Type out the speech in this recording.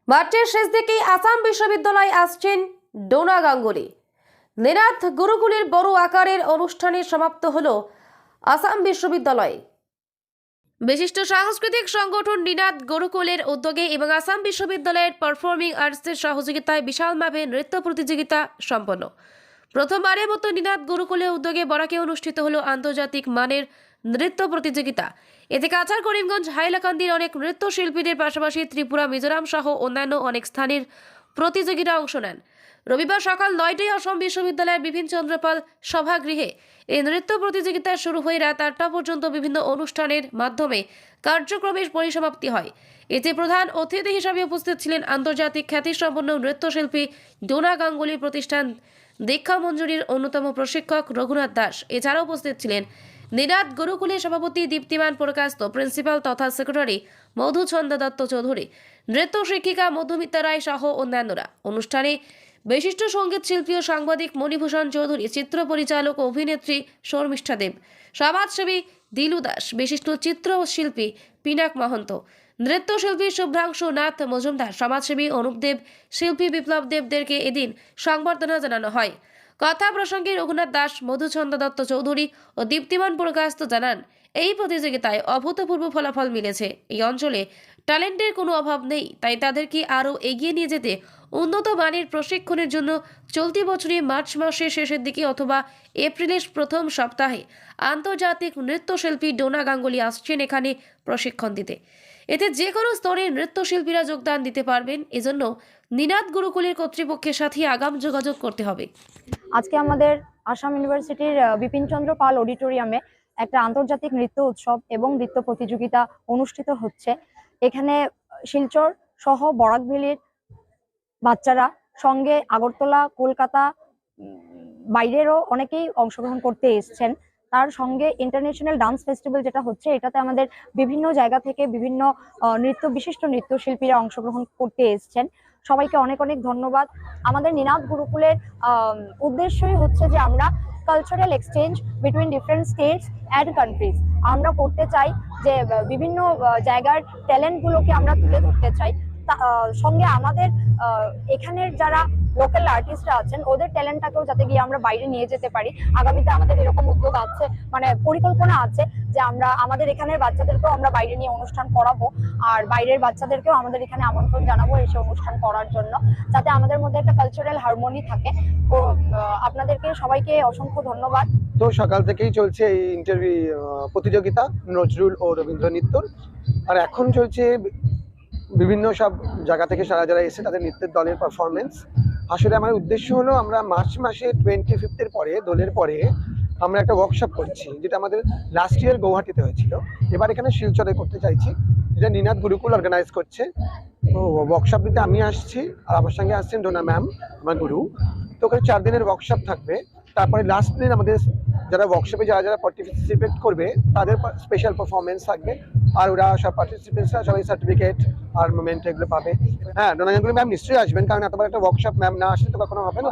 মার্চের শেষ দিকে আসাম বিশ্ববিদ্যালয়ে আসছেন ডোনা গাঙ্গুলি। নিনাদ গুরুকুলের বড় আকারের অনুষ্ঠানে সমাপ্ত হলো আসাম বিশ্ববিদ্যালয়ে। বিশিষ্ট সাংস্কৃতিক সংগঠন নিনাদ গুরুকুলের উদ্যোগে এবং আসাম বিশ্ববিদ্যালয়ের পারফর্মিং আর্টসের সহযোগিতায় বিশালভাবে নৃত্য প্রতিযোগিতা সম্পন্ন। প্রথমবারের মতো নিনাদ গুরুকুলের উদ্যোগে বরাকে অনুষ্ঠিত হলো আন্তর্জাতিক মানের নৃত্য প্রতিযোগিতা। এতে কাছাড়, করিমগঞ্জ, হাইলাকান্দির অনেক নৃত্যশিল্পীদের পাশাপাশি ত্রিপুরা, মিজোরাম সহ অন্যান্য অনেক স্থানের প্রতিযোগীরা অংশ নেন। রবিবার সকাল 9টায় আসাম বিশ্ববিদ্যালয়ের বিপিন চন্দ্রপাল সভাগৃহে এই নৃত্য প্রতিযোগিতা শুরু হয়ে রাত 8টা পর্যন্ত বিভিন্ন অনুষ্ঠানের মাধ্যমে কার্যক্রমের পরিসমাপ্তি হয়। এতে প্রধান অতিথি হিসাবে উপস্থিত ছিলেন আন্তর্জাতিক খ্যাতিসম্পন্ন নৃত্যশিল্পী ডোনা গাঙ্গুলি প্রতিষ্ঠান দীক্ষা মঞ্জুরির অন্যতম প্রশিক্ষক রঘুনাথ দাস। এছাড়াও উপস্থিত ছিলেন নিনাদ গুরুকুলের সভাপতি দীপ্তিমান প্রকাশত, প্রিন্সিপাল তথা সেক্রেটারি মধুচন্দ্র দত্ত চৌধুরী, নৃত্য শিক্ষিকা মধুমিতা রায় সহ অন্যান্যরা। অনুষ্ঠানে বিশিষ্ট সঙ্গীত শিল্পী ও সাংবাদিক মণিভূষণ চৌধুরী, চিত্র পরিচালক ও অভিনেত্রী শর্মিষ্ঠা দেব, সমাজসেবী দিলু দাস, বিশিষ্ট চিত্রশিল্পী পিনাক মহন্ত, নৃত্যশিল্পী শুভ্রাংশু নাথ মজুমদার, সমাজসেবী অনুপ দেব, শিল্পী বিপ্লব দেবদেরকে এদিন সংবর্ধনা জানানো হয়। কথা প্রসঙ্গে রঘুনাথ দাস, মধুচন্দ্র দত্ত চৌধুরী ও দীপ্তিমান প্রকাশত জানান, এই প্রতিযোগিতায় অভূতপূর্ব ফলাফল মিলেছে। এই অঞ্চলে ট্যালেন্টের কোনো অভাব নেই, তাই তাদেরকে আরও এগিয়ে নিয়ে যেতে উন্নত মানের প্রশিক্ষণের জন্য চলতি বছরে মার্চ মাসের শেষের দিকে অথবা এপ্রিলের প্রথম সপ্তাহে আন্তর্জাতিক নৃত্যশিল্পী ডোনা গাঙ্গুলি আসছেন এখানে প্রশিক্ষণ দিতে। এতে যে কোনো স্তরের নৃত্যশিল্পীরা যোগদান দিতে পারবেন। এজন্য নিনাদ গুরুকুলের কর্তৃপক্ষের সাথে আগাম যোগাযোগ করতে হবে। আজকে আমাদের আসাম ইউনিভার্সিটির বিপিন চন্দ্র পাল অডিটোরিয়ামে একটা আন্তর্জাতিক নৃত্য উৎসব এবং নৃত্য প্রতিযোগিতা অনুষ্ঠিত হচ্ছে। এখানে শিলচর সহ বরাক ভ্যালির বাচ্চারা, সঙ্গে আগরতলা, কলকাতা, বাইরেরও অনেকেই অংশগ্রহণ করতে এসছেন। তার সঙ্গে ইন্টারন্যাশনাল ডান্স ফেস্টিভ্যাল যেটা হচ্ছে, এটাতে আমাদের বিভিন্ন জায়গা থেকে বিভিন্ন বিশিষ্ট নৃত্যশিল্পীরা অংশগ্রহণ করতে এসছেন। সবাইকে অনেক অনেক ধন্যবাদ। আমাদের নিনাদ গুরুকুলের উদ্দেশ্যই হচ্ছে যে আমরা cultural exchange between different states and countries আমরা করতে চাই, যে বিভিন্ন জায়গার ট্যালেন্টগুলোকে আমরা তুলে ধরতে চাই। সঙ্গে আমাদের এখানের যারা লোকাল আর্টিস্টরা আছেন, ওদের ট্যালেন্টটাকেও যাতে গিয়ে আমরা বাইরে নিয়ে যেতে পারি। আগামীতে আমাদের এরকম উদ্যোগ আছে, মানে পরিকল্পনা আছে যে আমরা আমাদের এখানের বাচ্চাদেরকেও আমরা বাইরে নিয়ে অনুষ্ঠান করাবো, আর বাইরের বাচ্চাদেরকেও আমাদের এখানে আমন্ত্রণ জানাবো এসে অনুষ্ঠান করার জন্য, যাতে আমাদের মধ্যে একটা কালচারাল হারমোনি থাকে। তো আপনাদেরকে সবাইকে অসংখ্য ধন্যবাদ। তো সকাল থেকেই চলছে এই প্রতিযোগিতা নজরুল ও রবীন্দ্র নৃত্যর, আর এখন চলছে বিভিন্ন সব জায়গা থেকে যারা এসে তাদের নৃত্যের দলের পারফরমেন্স। আসলে আমার উদ্দেশ্য হলো, আমরা মার্চ মাসে 25 পরে দোলের পরে আমরা একটা ওয়ার্কশপ করছি, যেটা আমাদের লাস্ট ইয়ার গৌহাটিতে হয়েছিল। এবার এখানে শিলচরে করতে চাইছি, যেটা নিনাদ গুরুকুল অর্গানাইজ করছে। তো ওয়ার্কশপ নিতে আমি আসছি, আর আমার সঙ্গে আসছেন ডোনা ম্যাম, আমার গুরু। তো ওখানে 4 দিনের ওয়ার্কশপ থাকবে। তারপরে লাস্ট দিন আমাদের যারা ওয়ার্কশপে যারা পার্টিসিপেট করবে তাদের স্পেশাল পারফরমেন্স থাকবে, আর ওরা সব পার্টিসিপেন্টসরা সবাই সার্টিফিকেট আর মোমেন্ট এগুলো পাবে। হ্যাঁ, ডোনা গাঙ্গুলি ম্যাম নিশ্চয়ই আসবেন, কারণ এতবার একটা ওয়ার্কশপ ম্যাম না আসলে তো কখনো হবে না।